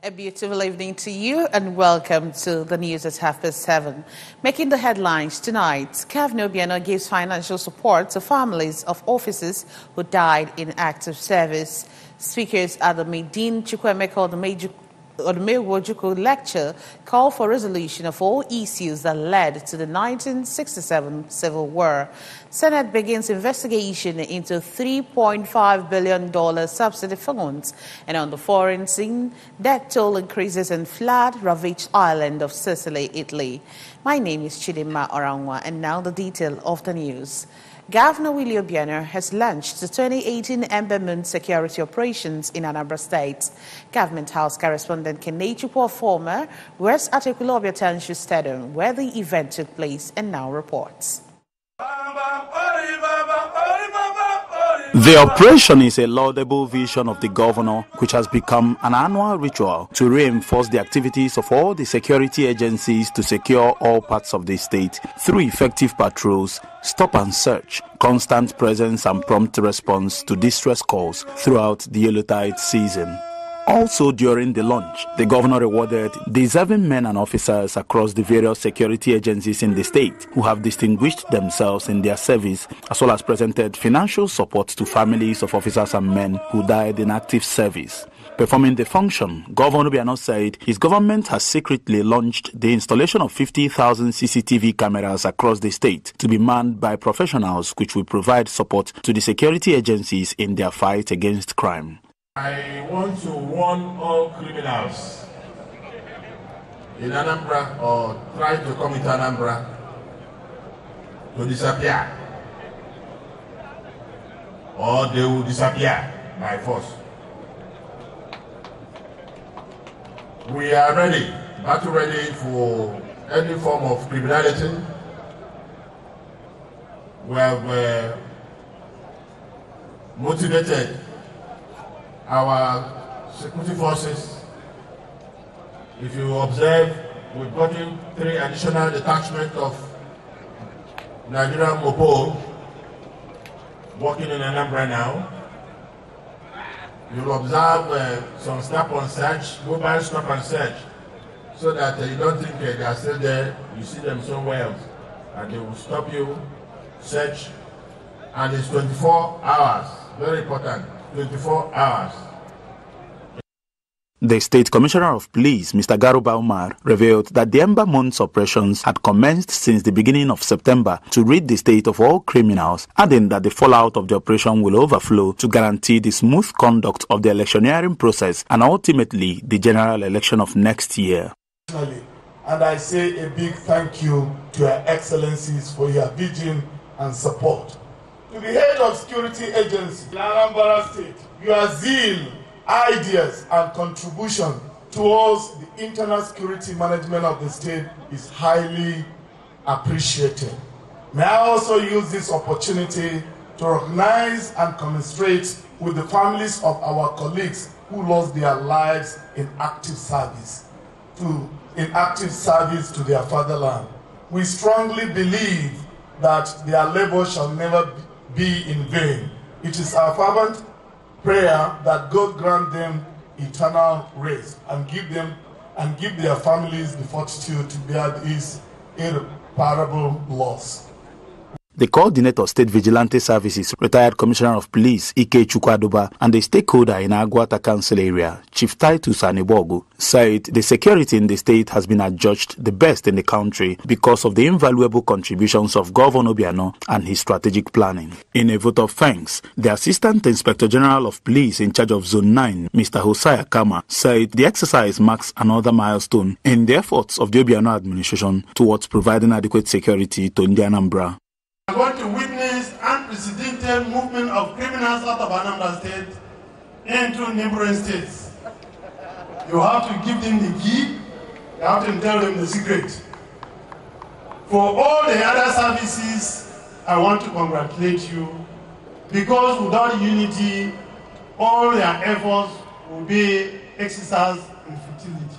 A beautiful evening to you and welcome to the news at 7:30. Making the headlines tonight, Governor Obiano gives financial support to families of officers who died in active service. Speakers at the Medin Chukwemeka Odumewojuku lecture call for resolution of all issues that led to the 1967 Civil War. Senate begins investigation into $3.5 billion subsidy funds. And on the foreign scene, death toll increases in flood-ravaged island of Sicily, Italy. My name is Chidima Orangwa, and now the detail of the news. Governor Willie Obiano has launched the 2018 Ember Moon security operations in Anambra State. Government House correspondent Kenechi Former was at Equilobia Township Stadium where the event took place and now reports. The operation is a laudable vision of the governor, which has become an annual ritual to reinforce the activities of all the security agencies to secure all parts of the state through effective patrols, stop and search, constant presence and prompt response to distress calls throughout the Yuletide season. Also during the launch, the governor rewarded deserving men and officers across the various security agencies in the state who have distinguished themselves in their service, as well as presented financial support to families of officers and men who died in active service. Performing the function, Governor Obiano said his government has secretly launched the installation of 50,000 CCTV cameras across the state to be manned by professionals which will provide support to the security agencies in their fight against crime. I want to warn all criminals in Anambra or try to come into Anambra to disappear, or they will disappear by force. We are ready, battle ready for any form of criminality. We have motivated our security forces. If you observe, we've gotten 3 additional detachments of Nigerian Mopo working in Anambra now. You'll observe some stop and search, mobile stop and search, so that you don't think they are still there. You see them somewhere else, and they will stop you, search, and it's 24 hours. Very important, 24 hours. The State Commissioner of Police, Mr. Garuba Umar, revealed that the Ember Month's operations had commenced since the beginning of September to rid the state of all criminals, adding that the fallout of the operation will overflow to guarantee the smooth conduct of the electioneering process and ultimately the general election of next year. And I say a big thank you to Your Excellencies for your vision and support. To the head of security agency in Anambra State, your zeal, ideas and contribution towards the internal security management of the state is highly appreciated. May I also use this opportunity to recognize and commiserate with the families of our colleagues who lost their lives in active service to their fatherland. We strongly believe that their labor shall never be in vain. It is our fervent prayer that God grant them eternal rest and give their families the fortitude to bear this irreparable loss. The coordinator of State Vigilante Services, retired Commissioner of Police Ike Chukwadoba, and the stakeholder in Agwata Council area, Chief Titus Anibogu, said the security in the state has been adjudged the best in the country because of the invaluable contributions of Governor Obiano and his strategic planning. In a vote of thanks, the Assistant Inspector General of Police in charge of Zone 9, Mr. Hosea Kama, said the exercise marks another milestone in the efforts of the Obiano administration towards providing adequate security to Anambra. We are going to witness unprecedented movement of criminals out of Anambra State into neighboring states. You have to give them the key, you have to tell them the secret. For all the other services, I want to congratulate you, because without unity, all their efforts will be exercised in futility.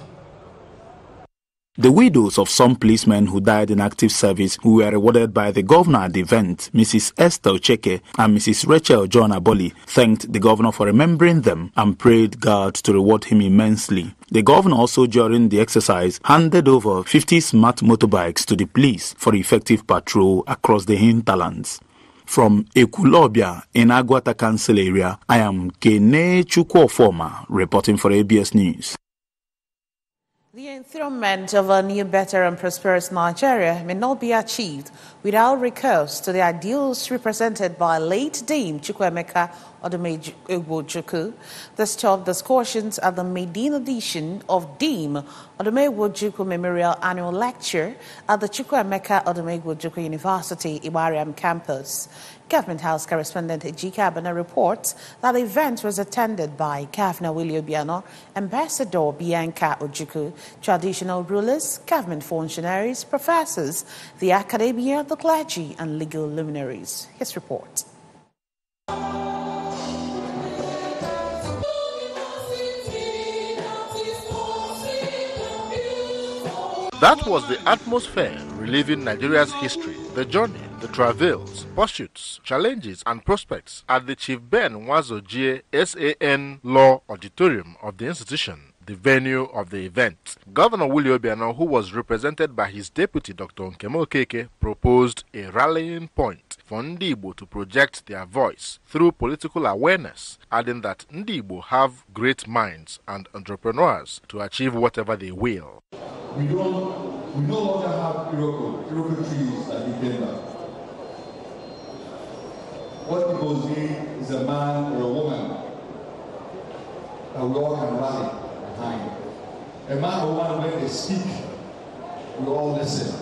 The widows of some policemen who died in active service who were rewarded by the governor at the event, Mrs. Esther Ocheke and Mrs. Rachel John Aboli, thanked the governor for remembering them and prayed God to reward him immensely. The governor also, during the exercise, handed over 50 smart motorbikes to the police for effective patrol across the hinterlands. From Ekulobia in Agwata Council area, I am Kene Chukwuofoma reporting for ABS News. The enthronement of a new, better and prosperous Nigeria may not be achieved without recourse to the ideals represented by late Dame Chukwuemeka Odumegwu-Ojukwu. This top discussions at the maiden edition of Dame Odumegwu-Ojukwu Memorial Annual Lecture at the Chukwuemeka Odumegwu-Ojukwu University Iwariam campus. Government House correspondent Ejike Abana reports that the event was attended by Governor Willie Obiano, Ambassador Bianca Ojukwu, traditional rulers, government functionaries, professors, the academia, the clergy, and legal luminaries. His report. That was the atmosphere reliving Nigeria's history, the journey, the travails, pursuits, challenges, and prospects at the Chief Ben Nwazojie SAN Law Auditorium of the institution, the venue of the event. Governor Willie Obiano, who was represented by his deputy Dr. Nkemo Okeke, proposed a rallying point for Ndi Igbo to project their voice through political awareness, adding that Ndi Igbo have great minds and entrepreneurs to achieve whatever they will. We no longer have Iroko trees at the agenda. What people need is a man or a woman that we all can rally behind. A man or woman, when they speak, we all listen.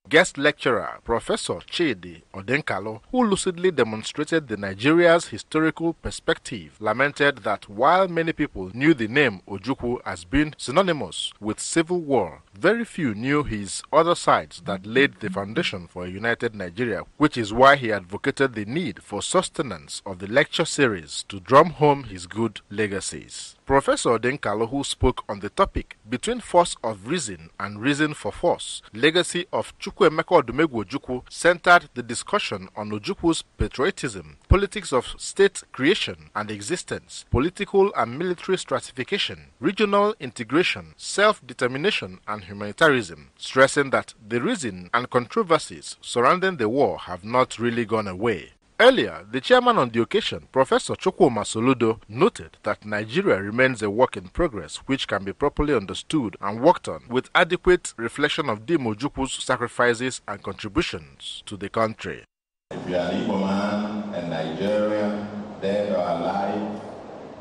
Guest lecturer Professor Chidi Odenkalo, who lucidly demonstrated the Nigeria's historical perspective, lamented that while many people knew the name Ojukwu as being synonymous with civil war, very few knew his other sides that laid the foundation for a united Nigeria, which is why he advocated the need for sustenance of the lecture series to drum home his good legacies. Professor Odenkalo, who spoke on the topic Between Force of Reason and Reason for Force, Legacy of Chukwuemeka Odumegwu-Ojukwu, centered the discussion on Ojukwu's patriotism, politics of state creation and existence, political and military stratification, regional integration, self-determination and humanitarianism, stressing that the reason and controversies surrounding the war have not really gone away. Earlier, the chairman on the occasion, Professor Chukwuma Soludo, noted that Nigeria remains a work in progress which can be properly understood and worked on with adequate reflection of Dame Ojukwu's sacrifices and contributions to the country. If you are an Igbo man and Nigerian, dead or alive,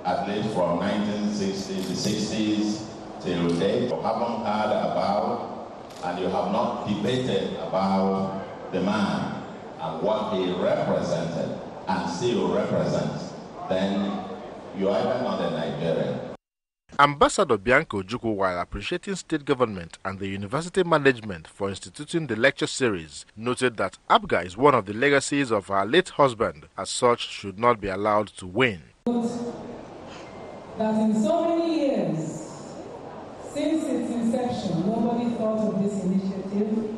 at least from 1960s to 60s till date, you haven't heard about and you have not debated about the man and what he represented and still represents, then you are either not a Nigerian. Ambassador Bianca Ojukwu, while appreciating state government and the university management for instituting the lecture series, noted that ABGA is one of the legacies of her late husband, as such should not be allowed to wane. That in so many years, since its inception, nobody thought of this initiative.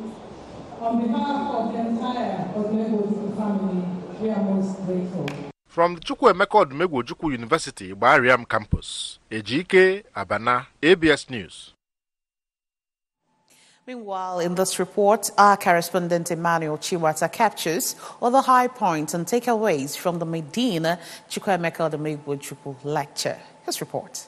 On behalf of the entire Odumegwu family, we are most grateful. From the Chukwuemeka Odumegwu-Ojukwu University, Iwariam campus, Ejike Abana, ABS News. Meanwhile, in this report, our correspondent Emmanuel Chiwata captures other high points and takeaways from the Medina Chukwuemeka Odumegwu-Ojukwu lecture. His report.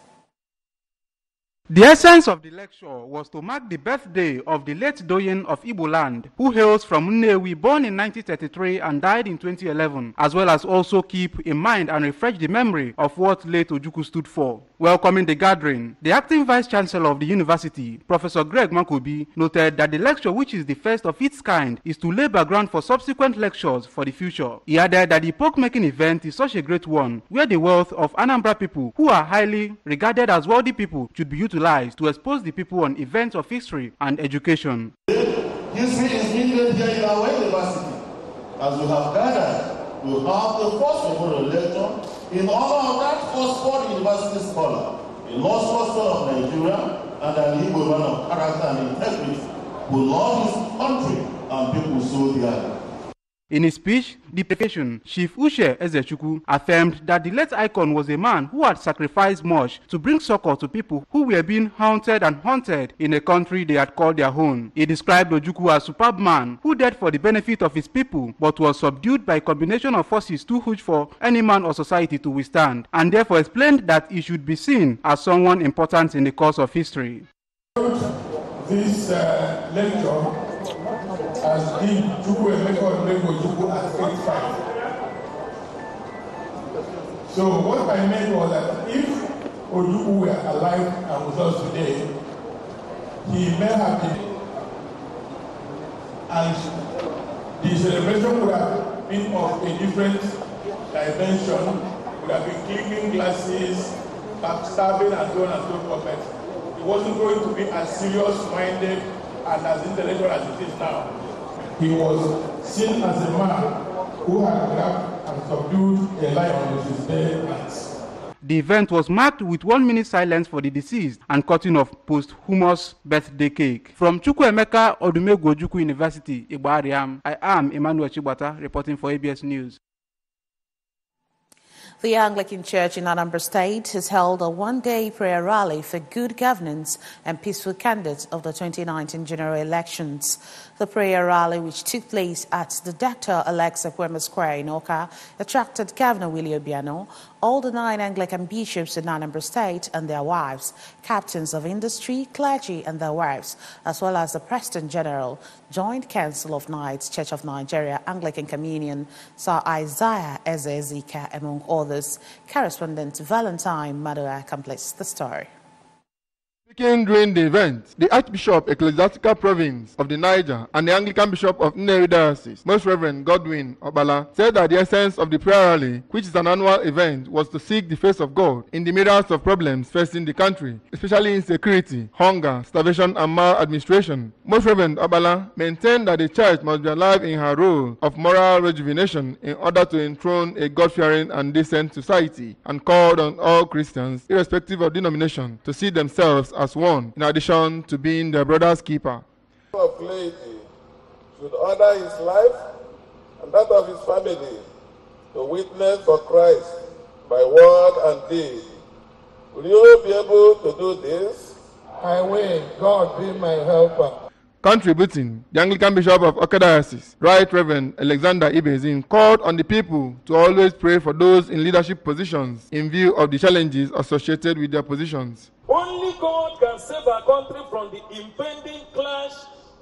The essence of the lecture was to mark the birthday of the late Doyen of Igbo land, who hails from Nnewi, born in 1933 and died in 2011, as well as also keep in mind and refresh the memory of what late Ojukwu stood for. Welcoming the gathering, the acting vice-chancellor of the university, Professor Greg Makobi, noted that the lecture, which is the first of its kind, is to lay background for subsequent lectures for the future. He added that the epoch-making event is such a great one, where the wealth of Anambra people, who are highly regarded as wealthy people, should be utilized to expose the people on events of history and education. History is being made here in our university. As we have gathered, we have the first memorial lecture in honor of that first foreign university scholar, a law scholar of Nigeria, and an Igbo man of character and integrity who loved his country and people so dearly. In his speech, the occasion, Chief Uche Ezechukwu affirmed that the late icon was a man who had sacrificed much to bring succor to people who were being haunted and haunted in a country they had called their own. He described Ojukwu as a superb man who died for the benefit of his people but was subdued by a combination of forces too huge for any man or society to withstand, and therefore explained that he should be seen as someone important in the course of history. This lecture as if Chukwu Emeka Ojukwu at 85. So what I meant was that if Ojukwu were alive and with us today, he may have been, and the celebration would have been of a different dimension, would have been clinking glasses, backstabbing and so on and so forth. But it wasn't going to be as serious-minded and as intellectual as it is now. He was seen as a man who had grabbed and subdued a lion with his bare hands. The event was marked with 1 minute silence for the deceased and cutting of posthumous birthday cake. From Chukwuemeka Odumegwu Ojukwu University, Igbariam, I am Emmanuel Chibata reporting for ABS News. The Anglican Church in Anambra State has held a one-day prayer rally for good governance and peaceful candidates of the 2019 general elections. The prayer rally, which took place at the Dr. Alexa Kwema Square in Oka, attracted Governor Willie Obiano, all the 9 Anglican bishops in Anambra State and their wives, captains of industry, clergy and their wives, as well as the President General, Joint Council of Knights, Church of Nigeria, Anglican Communion, Sir Isaiah Ezezika, among others. Correspondent Valentine Madua completes the story. Speaking during the event, the Archbishop Ecclesiastical Province of the Niger and the Anglican Bishop of Nnewi Diocese, Most Reverend Godwin Obala, said that the essence of the prayer rally, which is an annual event, was to seek the face of God in the myriads of problems facing the country, especially insecurity, hunger, starvation, and maladministration. Most Reverend Obala maintained that the Church must be alive in her role of moral rejuvenation in order to enthrone a God-fearing and decent society, and called on all Christians, irrespective of denomination, to see themselves as one, in addition to being their brother's keeper. Of laity should order his life and that of his family to witness for Christ by word and deed. Will you be able to do this? I will. God be my helper. Contributing, the Anglican Bishop of Oka Diocese, Right Reverend Alexander Ibezin, called on the people to always pray for those in leadership positions in view of the challenges associated with their positions. Only God can save our country from the impending clash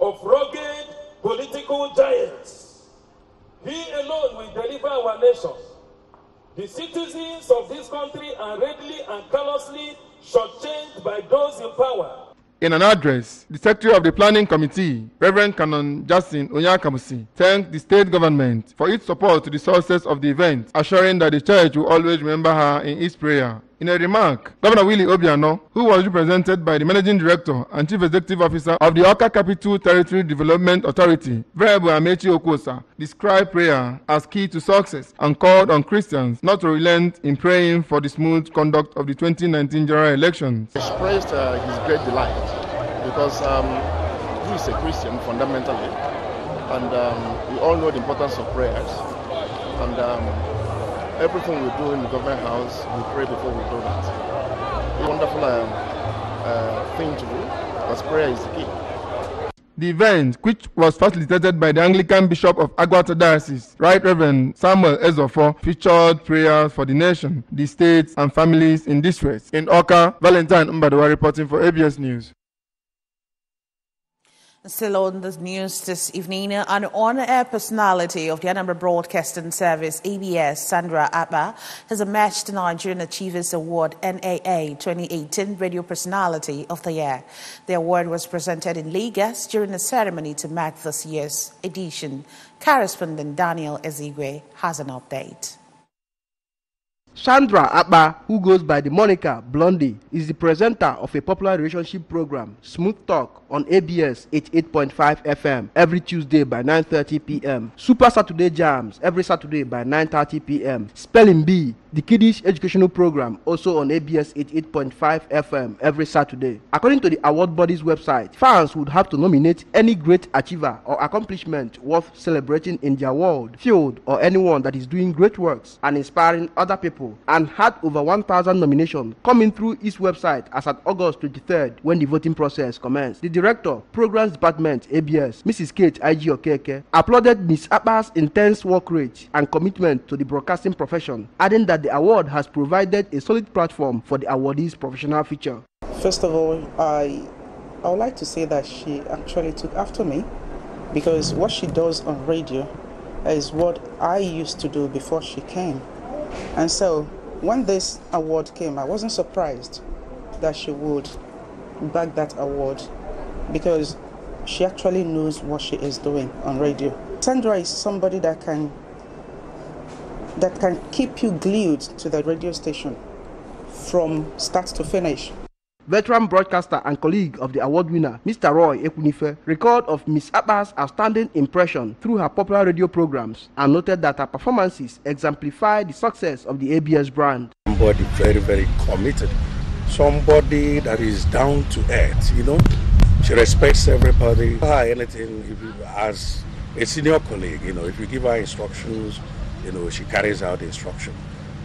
of rugged political giants. He alone will deliver our nation. The citizens of this country are readily and callously shortchanged by those in power. In an address, the Secretary of the Planning Committee, Reverend Canon Justin Onyakamusi, thanked the state government for its support to the success of the event, assuring that the Church will always remember her in its prayer. In a remark, Governor Willie Obiano, who was represented by the Managing Director and Chief Executive Officer of the Oka Capital Territory Development Authority, Venerable Amechi Okosa, described prayer as key to success and called on Christians not to relent in praying for the smooth conduct of the 2019 general elections. He expressed his great delight because he is a Christian fundamentally, and we all know the importance of prayers. And everything we do in the government house, we pray before we do that. It's a wonderful thing to do, because prayer is the key. The event, which was facilitated by the Anglican Bishop of Agwata Diocese, Right Reverend Samuel Ezofo, featured prayers for the nation, the states, and families in distress. In Oka, Valentine Mbadwa reporting for ABS News. Still on the news this evening, an on-air personality of the Anambra Broadcasting Service, ABS, Sandra Abba, has emerged the Nigerian Achievers Award, NAA 2018 Radio Personality of the Year. The award was presented in Lagos during a ceremony to mark this year's edition. Correspondent Daniel Ezigwe has an update. Sandra Abba, who goes by the moniker Blondie, is the presenter of a popular relationship program, Smooth Talk, on ABS 88.5 FM every Tuesday by 9:30 p.m. Super Saturday Jams every Saturday by 9:30 p.m. Spelling Bee, the kiddish educational program, also on ABS 88.5 FM every Saturday. According to the award body's website, fans would have to nominate any great achiever or accomplishment worth celebrating in their world, field, or anyone that is doing great works and inspiring other people, and had over 1,000 nominations coming through its website as at August 23rd when the voting process commenced. The Director, Programs Department, ABS, Mrs. Kate I.G. Okeke, applauded Ms. Abba's intense work rate and commitment to the broadcasting profession, adding that the award has provided a solid platform for the awardee's professional future. First of all, I would like to say that she actually took after me, because what she does on radio is what I used to do before she came. And so when this award came, I wasn't surprised that she would back that award, because she actually knows what she is doing on radio. Sandra is somebody that can keep you glued to the radio station from start to finish. Veteran broadcaster and colleague of the award winner, Mr. Roy Ekunife, recalled of Ms. Abba's outstanding impression through her popular radio programs and noted that her performances exemplify the success of the ABS brand. Somebody very, very committed. Somebody that is down to earth, She respects everybody. Anything, as a senior colleague, if you give her instructions, she carries out the instruction.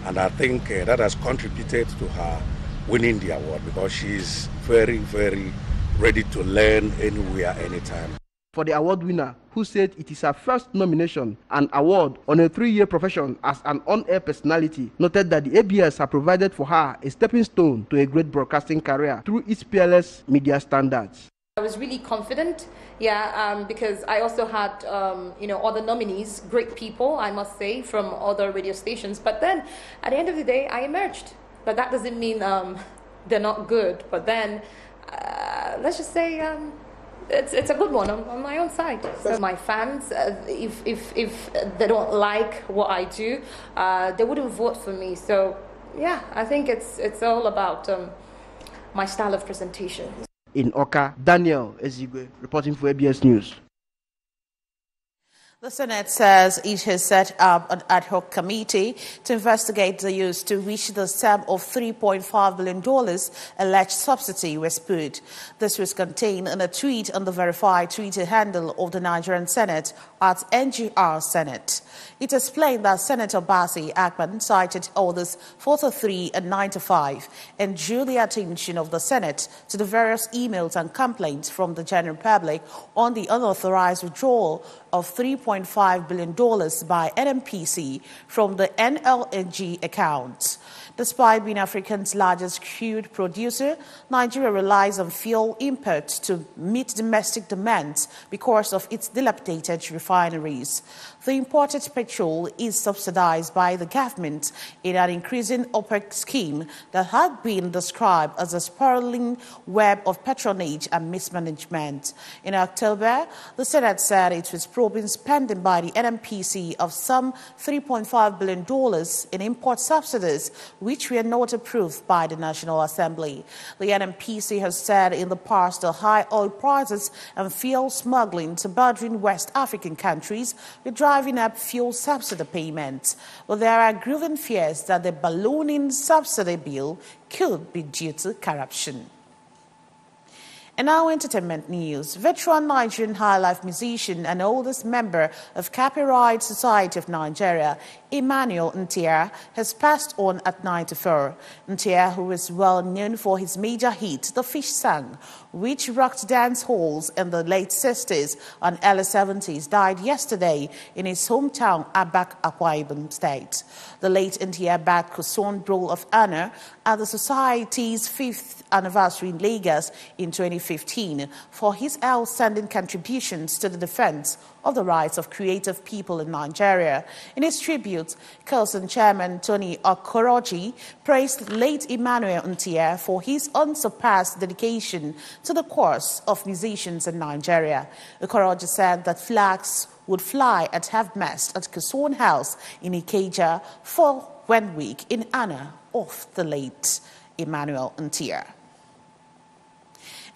And I think that has contributed to her winning the award, because she's very, very ready to learn anywhere, anytime. For the award winner, who said it is her first nomination, an award on a 3-year profession as an on-air personality, noted that the ABS have provided for her a stepping stone to a great broadcasting career through its peerless media standards. I was really confident, because I also had, other nominees, great people, I must say, from other radio stations. But then, at the end of the day, I emerged. But that doesn't mean they're not good. But then, let's just say it's a good one on my own side. So my fans, if they don't like what I do, they wouldn't vote for me. So yeah, I think it's all about my style of presentation. In Oka, Daniel Ezigwe, reporting for ABS News. The Senate says it has set up an ad hoc committee to investigate the use to which the sum of $3.5 billion alleged subsidy was put. This was contained in a tweet on the verified Twitter handle of the Nigerian Senate at NGR Senate. It explained that Senator Basi Akpan cited orders 403 and 95 and drew the attention of the Senate to the various emails and complaints from the general public on the unauthorized withdrawal of $3.5 billion by NMPC from the NLNG account. Despite being Africa's largest crude producer, Nigeria relies on fuel imports to meet domestic demands because of its dilapidated refineries. The imported petrol is subsidized by the government in an increasing OPEC scheme that had been described as a spiraling web of patronage and mismanagement. In October, the Senate said it was probing spending by the NMPC of some $3.5 billion in import subsidies, which were not approved by the National Assembly. The NMPC has said in the past that high oil prices and fuel smuggling to bordering West African countries were driving up fuel subsidy payments. But there are growing fears that the ballooning subsidy bill could be due to corruption. And now entertainment news. Veteran Nigerian high-life musician and oldest member of Copyright Society of Nigeria, Emmanuel Ntia, has passed on at 94. Ntia, who is well known for his major hit, The Fish Song, which rocked dance halls in the late 60s and early 70s, died yesterday in his hometown, Abak, Akwa Ibom State. The late Ntia bagged Kuson Roll of Honor at the Society's 5th anniversary in Lagos in 2015 for his outstanding contributions to the defense of the rights of creative people in Nigeria. In his tribute, Council Chairman Tony Okoroji praised late Emmanuel Ntia for his unsurpassed dedication to the cause of musicians in Nigeria. Okoroji said that flags would fly at half-mast at Kuson House in Ikeja for 1 week in honor of the late Emmanuel Ntia.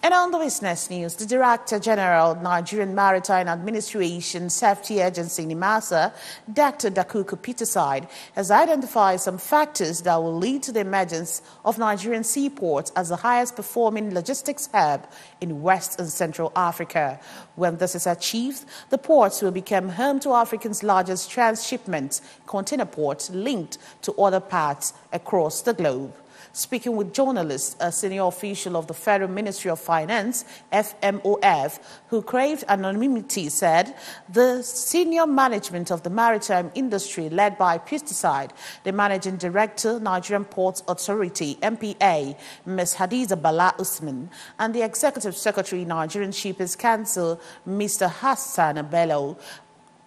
And on the business news, the Director General of Nigerian Maritime Administration Safety Agency, NIMASA, Dr. Dakuku Peterside, has identified some factors that will lead to the emergence of Nigerian seaports as the highest performing logistics hub in West and Central Africa. When this is achieved, the ports will become home to Africa's largest transshipment container port linked to other parts across the globe. Speaking with journalists, a senior official of the Federal Ministry of Finance, FMOF, who craved anonymity, said the senior management of the maritime industry, led by Pesticide, the Managing Director, Nigerian Ports Authority, MPA, Ms. Hadiza Bala Usman, and the Executive Secretary, Nigerian Shippers Council, Mr. Hassan Bello,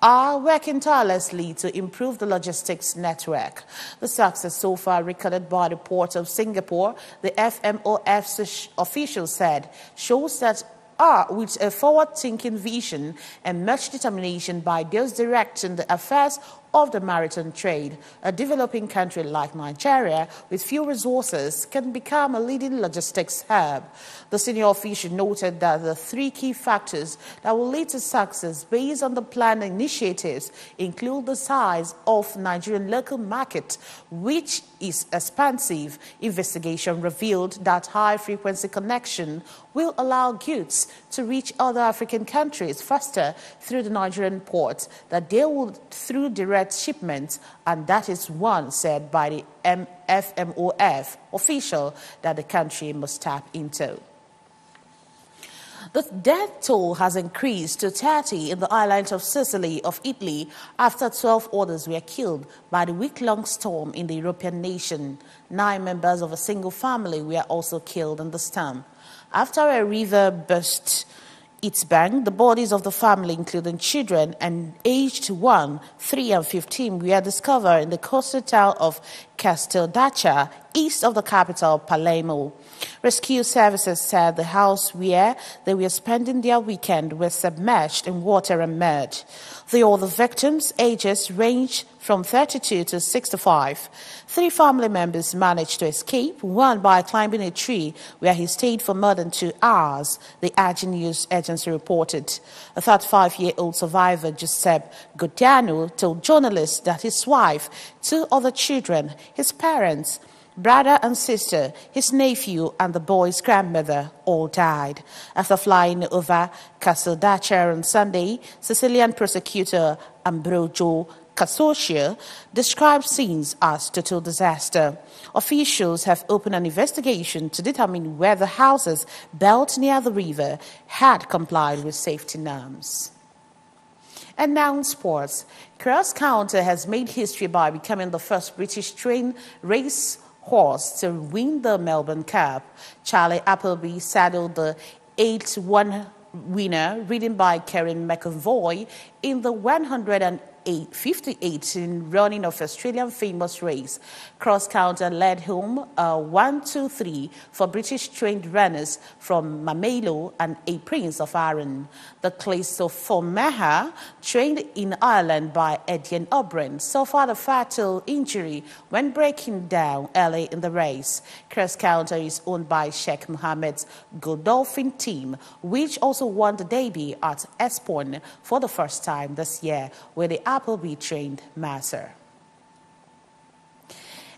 are working tirelessly to improve the logistics network. The success so far recorded by the Port of Singapore, the FMOF official said, shows that with a forward-thinking vision and much determination by those directing the affairs of the maritime trade, a developing country like Nigeria with few resources can become a leading logistics hub. The senior official noted that the three key factors that will lead to success based on the planned initiatives include the size of Nigerian local market, which is expansive. Investigation revealed that high-frequency connection will allow goods to reach other African countries faster through the Nigerian ports that they will through direct shipments, and that is one said by the FMOF official that the country must tap into. The death toll has increased to 30 in the island of Sicily of Italy after 12 others were killed by the week-long storm in the European nation. 9 members of a single family were also killed in the storm. After a river burst its bank, the bodies of the family, including children and aged 1, 3, and 15, were discovered in the coastal town of Casteldaccia, east of the capital, Palermo. Rescue services said the house where they were spending their weekend was submerged in water and mud. The other victims' ages ranged from 32 to 65. 3 family members managed to escape, one by climbing a tree where he stayed for more than 2 hours, the Agin News Agency reported. A 35-year-old survivor, Giuseppe Godiano, told journalists that his wife, 2 other children, his parents, brother and sister, his nephew, and the boy's grandmother all died. After flying over Casteldaccia on Sunday, Sicilian prosecutor Ambrogio Cassocia described scenes as total disaster. Officials have opened an investigation to determine whether houses built near the river had complied with safety norms. And now in sports, Cross Counter has made history by becoming the first British-trained race horse to win the Melbourne Cup. Charlie Appleby saddled the 8-1 winner, ridden by Karen McEvoy, in the 158 running of Australian famous race. Cross Counter led home 1-2-3 for British-trained runners from Mamelo and a Prince of Arran. The Cleistophormeha, trained in Ireland by Etienne O'Brien, suffered a fatal injury when breaking down early in the race. Cross Counter is owned by Sheikh Mohammed's Godolphin team, which also won the Derby at Eastbourne for the first time this year with the Appleby-trained Master.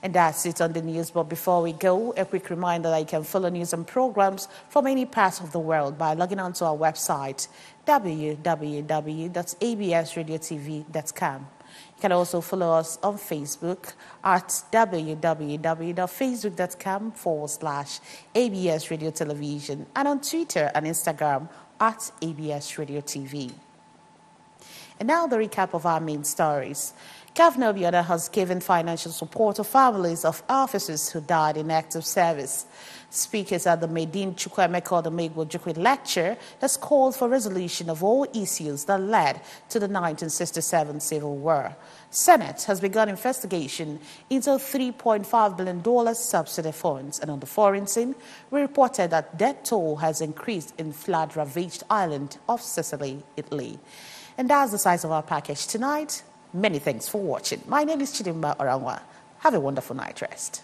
And that's it on the news. But before we go, a quick reminder that you can follow news and programs from any part of the world by logging on to our website, www.absradiotv.com. You can also follow us on Facebook at www.facebook.com/ABS Radio Television and on Twitter and Instagram at ABS Radio TV. And now the recap of our main stories. Governor Obiora has given financial support to families of officers who died in active service. Speakers at the Medin Chukwuemeka Odumegwu Ojukwu lecture has called for resolution of all issues that led to the 1967 Civil War. Senate has begun investigation into $3.5 billion subsidy funds. And on the foreign scene, we reported that death toll has increased in flood-ravaged island of Sicily, Italy. And that's the size of our package tonight. Many thanks for watching. My name is Chidimba Orangwa. Have a wonderful night rest.